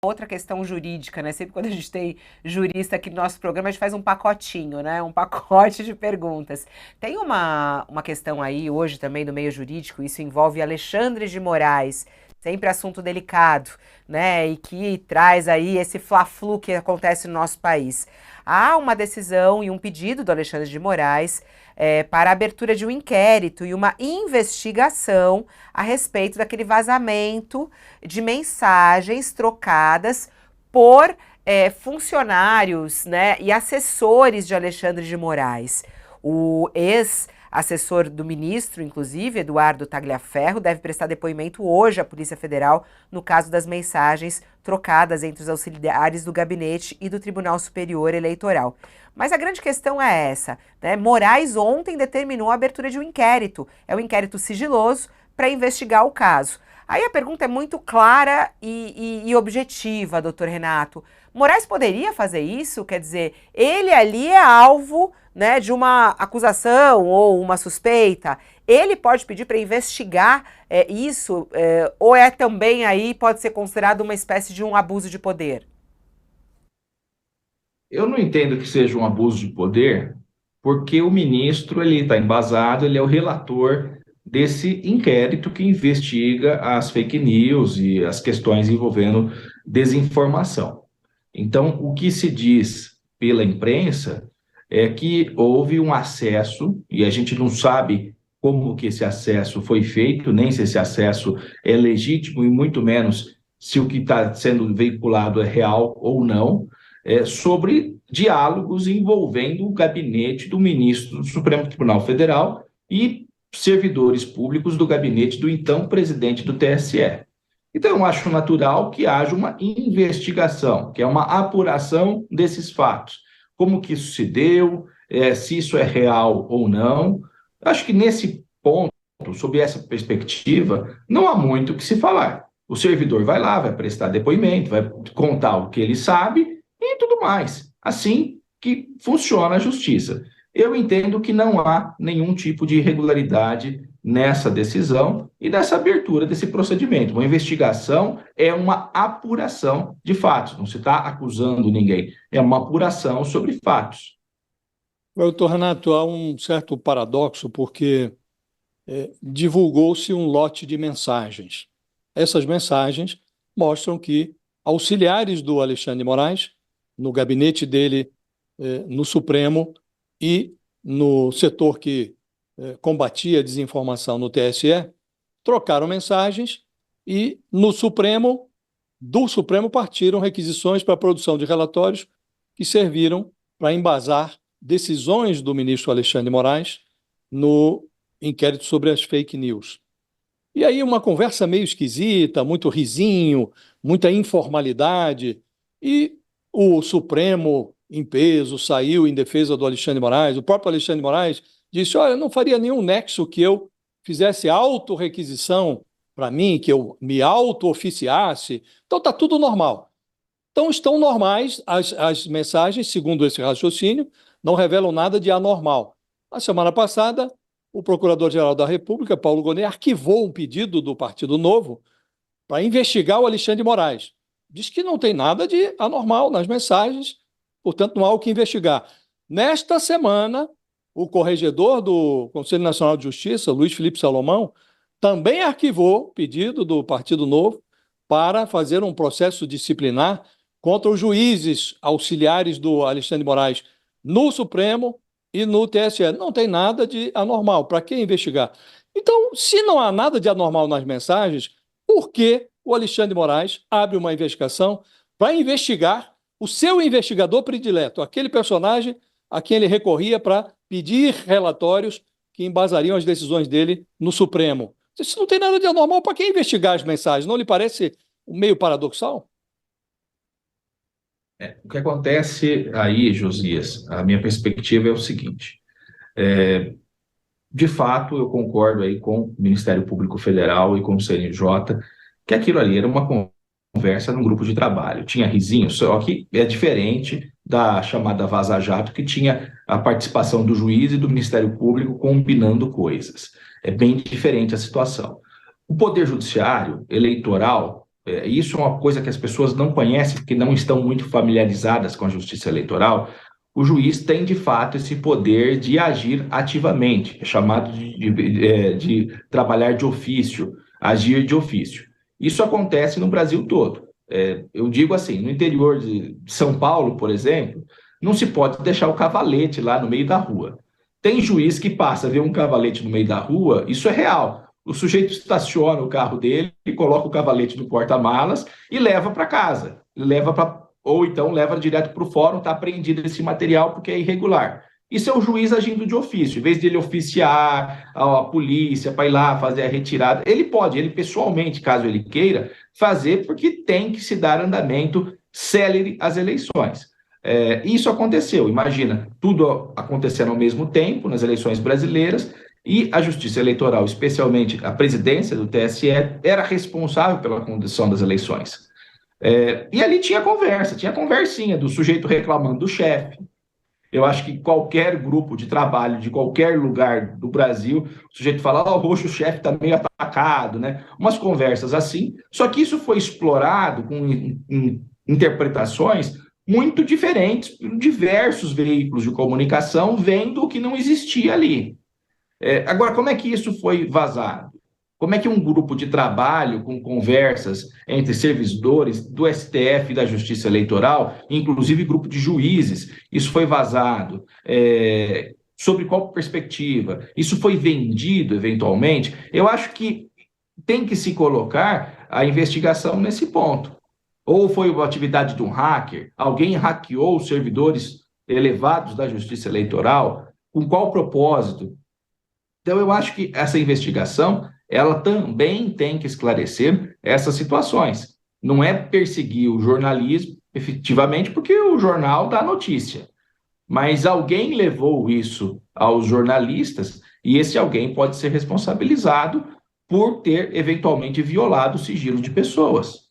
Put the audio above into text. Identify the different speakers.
Speaker 1: outra questão jurídica, né? Sempre quando a gente tem jurista aqui no nosso programa, a gente faz um pacotinho, né? Um pacote de perguntas. Tem uma questão aí hoje também do meio jurídico, isso envolve Alexandre de Moraes, sempre assunto delicado, né? E que traz aí esse fla-flu que acontece no nosso país. Há uma decisão e um pedido do Alexandre de Moraes para a abertura de um inquérito e uma investigação a respeito daquele vazamento de mensagens trocadas por funcionários, né, e assessores de Alexandre de Moraes. O ex-assessor do ministro, inclusive, Eduardo Tagliaferro, deve prestar depoimento hoje à Polícia Federal no caso das mensagens trocadas entre os auxiliares do gabinete e do Tribunal Superior Eleitoral. Mas a grande questão é essa, né? Moraes ontem determinou a abertura de um inquérito. É um inquérito sigiloso para investigar o caso. Aí a pergunta é muito clara e objetiva, doutor Renato. Moraes poderia fazer isso? Quer dizer, ele ali é alvo, né, de uma acusação ou uma suspeita. Ele pode pedir para investigar isso, ou é também aí pode ser considerado uma espécie de um abuso de poder?
Speaker 2: Eu não entendo que seja um abuso de poder, porque o ministro ele está embasado, ele é o relator desse inquérito que investiga as fake news e as questões envolvendo desinformação. Então, o que se diz pela imprensa é que houve um acesso, e a gente não sabe como que esse acesso foi feito, nem se esse acesso é legítimo, e muito menos se o que está sendo veiculado é real ou não, sobre diálogos envolvendo o gabinete do ministro do Supremo Tribunal Federal e servidores públicos do gabinete do então presidente do TSE. Então, eu acho natural que haja uma investigação, que é uma apuração desses fatos. Como que isso se deu, se isso é real ou não. Eu acho que nesse ponto, sob essa perspectiva, não há muito o que se falar. O servidor vai lá, vai prestar depoimento, vai contar o que ele sabe e tudo mais. Assim que funciona a justiça. Eu entendo que não há nenhum tipo de irregularidade nessa decisão e nessa abertura desse procedimento. Uma investigação é uma apuração de fatos, não se está acusando ninguém, é uma apuração sobre fatos.
Speaker 3: Doutor Renato, há um certo paradoxo, porque divulgou-se um lote de mensagens. Essas mensagens mostram que auxiliares do Alexandre de Moraes, no gabinete dele, no Supremo e no setor que combatia a desinformação no TSE, trocaram mensagens e no Supremo, do Supremo partiram requisições para a produção de relatórios que serviram para embasar decisões do ministro Alexandre de Moraes no inquérito sobre as fake news. E aí uma conversa meio esquisita, muito risinho, muita informalidade, e o Supremo, em peso, saiu em defesa do Alexandre de Moraes. O próprio Alexandre de Moraes disse, olha, não faria nenhum nexo que eu fizesse autorrequisição para mim, que eu me auto-oficiasse. Então está tudo normal. Então estão normais as mensagens, segundo esse raciocínio, não revelam nada de anormal. Na semana passada, o Procurador-Geral da República, Paulo Gonet, arquivou um pedido do Partido Novo para investigar o Alexandre de Moraes. Diz que não tem nada de anormal nas mensagens, portanto, não há o que investigar. Nesta semana, o corregedor do Conselho Nacional de Justiça, Luiz Felipe Salomão, também arquivou o pedido do Partido Novo para fazer um processo disciplinar contra os juízes auxiliares do Alexandre de Moraes no Supremo e no TSE. Não tem nada de anormal. Para que investigar? Então, se não há nada de anormal nas mensagens, por que o Alexandre de Moraes abre uma investigação para investigar o seu investigador predileto, aquele personagem a quem ele recorria para pedir relatórios que embasariam as decisões dele no Supremo? Se não tem nada de anormal, para que investigar as mensagens? Não lhe parece meio paradoxal?
Speaker 2: O que acontece aí, Josias, a minha perspectiva é o seguinte: de fato, eu concordo aí com o Ministério Público Federal e com o CNJ, que aquilo ali era uma conversa num grupo de trabalho. Tinha risinho, só que é diferente da chamada Vaza Jato, que tinha a participação do juiz e do Ministério Público combinando coisas. É bem diferente a situação. O Poder Judiciário Eleitoral isso é uma coisa que as pessoas não conhecem, porque não estão muito familiarizadas com a justiça eleitoral. O juiz tem, de fato, esse poder de agir ativamente, é chamado de trabalhar de ofício, agir de ofício. Isso acontece no Brasil todo. Eu digo assim, no interior de São Paulo, por exemplo, não se pode deixar o cavalete lá no meio da rua. Tem juiz que passa, vê um cavalete no meio da rua, isso é real. O sujeito estaciona o carro dele, coloca o cavalete no porta-malas e leva para casa. Ou então leva direto para o fórum, está apreendido esse material porque é irregular. Isso é o juiz agindo de ofício. Em vez de ele oficiar a polícia para ir lá fazer a retirada, ele pessoalmente, caso ele queira, fazer, porque tem que se dar andamento célere às eleições. Isso aconteceu, imagina, tudo acontecendo ao mesmo tempo nas eleições brasileiras, e a Justiça Eleitoral, especialmente a presidência do TSE, era responsável pela condução das eleições. E ali tinha conversinha do sujeito reclamando do chefe. Eu acho que qualquer grupo de trabalho de qualquer lugar do Brasil, o sujeito fala, hoje o chefe está meio atacado, né? Umas conversas assim, só que isso foi explorado com interpretações muito diferentes por diversos veículos de comunicação, vendo o que não existia ali. Agora, como é que isso foi vazado? Como é que um grupo de trabalho com conversas entre servidores do STF e da Justiça Eleitoral, inclusive grupo de juízes, isso foi vazado? Sobre qual perspectiva? Isso foi vendido eventualmente? Eu acho que tem que se colocar a investigação nesse ponto. Ou foi uma atividade de um hacker? Alguém hackeou os servidores elevados da Justiça Eleitoral? Com qual propósito? Então, eu acho que essa investigação, ela também tem que esclarecer essas situações. Não é perseguir o jornalismo, efetivamente, porque o jornal dá notícia. Mas alguém levou isso aos jornalistas e esse alguém pode ser responsabilizado por ter, eventualmente, violado o sigilo de pessoas.